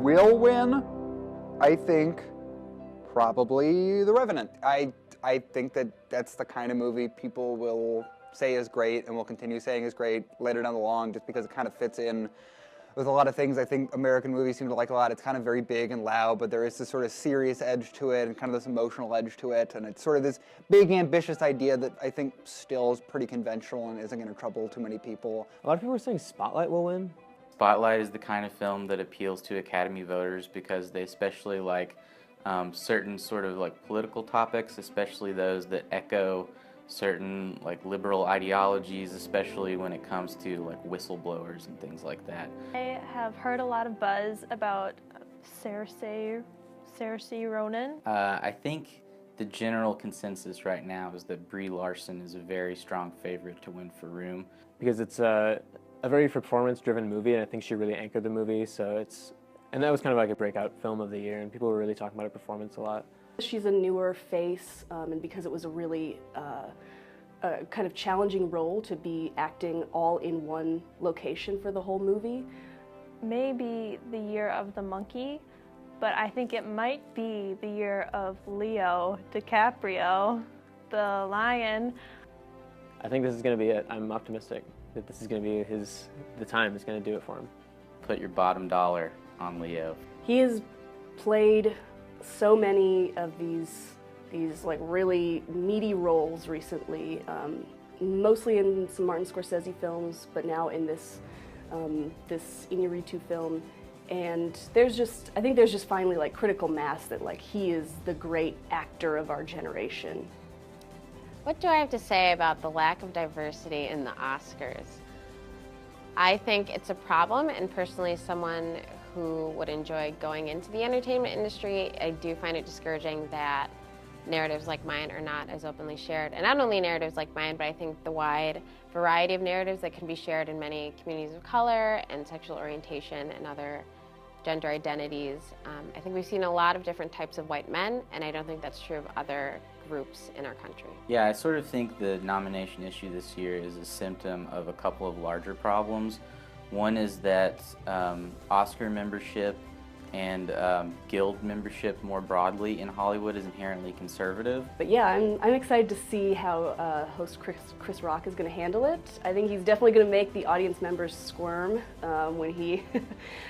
will win, I think probably The Revenant. I think that that's the kind of movie people will say is great and will continue saying is great later down the line, just because it kind of fits in with a lot of things I think American movies seem to like a lot. It's kind of very big and loud, but there is this sort of serious edge to it and kind of this emotional edge to it, and it's sort of this big, ambitious idea that I think still is pretty conventional and isn't going to trouble too many people. A lot of people are saying Spotlight will win. Spotlight is the kind of film that appeals to Academy voters because they especially like certain sort of like political topics, especially those that echo certain like liberal ideologies, especially when it comes to like whistleblowers and things like that. I have heard a lot of buzz about Saoirse Ronan. I think the general consensus right now is that Brie Larson is a very strong favorite to win for Room. Because it's a very performance-driven movie, and I think she really anchored the movie, and that was kind of like a breakout film of the year, and people were really talking about her performance a lot. She's a newer face, and because it was a really kind of challenging role to be acting all in one location for the whole movie. Maybe the year of the monkey, but I think it might be the year of Leo DiCaprio, the lion. I think this is going to be it. I'm optimistic that this is going to be the time that's going to do it for him. Put your bottom dollar on Leo. He has played so many of these like really meaty roles recently, mostly in some Martin Scorsese films, but now in this Iñárritu film. And I think there's just finally like critical mass that like he is the great actor of our generation. What do I have to say about the lack of diversity in the Oscars? I think it's a problem, and personally someone who would enjoy going into the entertainment industry, I do find it discouraging that narratives like mine are not as openly shared. And not only narratives like mine, but I think the wide variety of narratives that can be shared in many communities of color and sexual orientation and other gender identities. I think we've seen a lot of different types of white men, and I don't think that's true of other groups in our country. Yeah, I sort of think the nomination issue this year is a symptom of a couple of larger problems. One is that Oscar membership and guild membership more broadly in Hollywood is inherently conservative. But yeah, I'm excited to see how host Chris Rock is going to handle it. I think he's definitely going to make the audience members squirm when he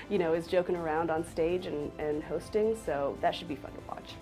is joking around on stage and hosting, so that should be fun to watch.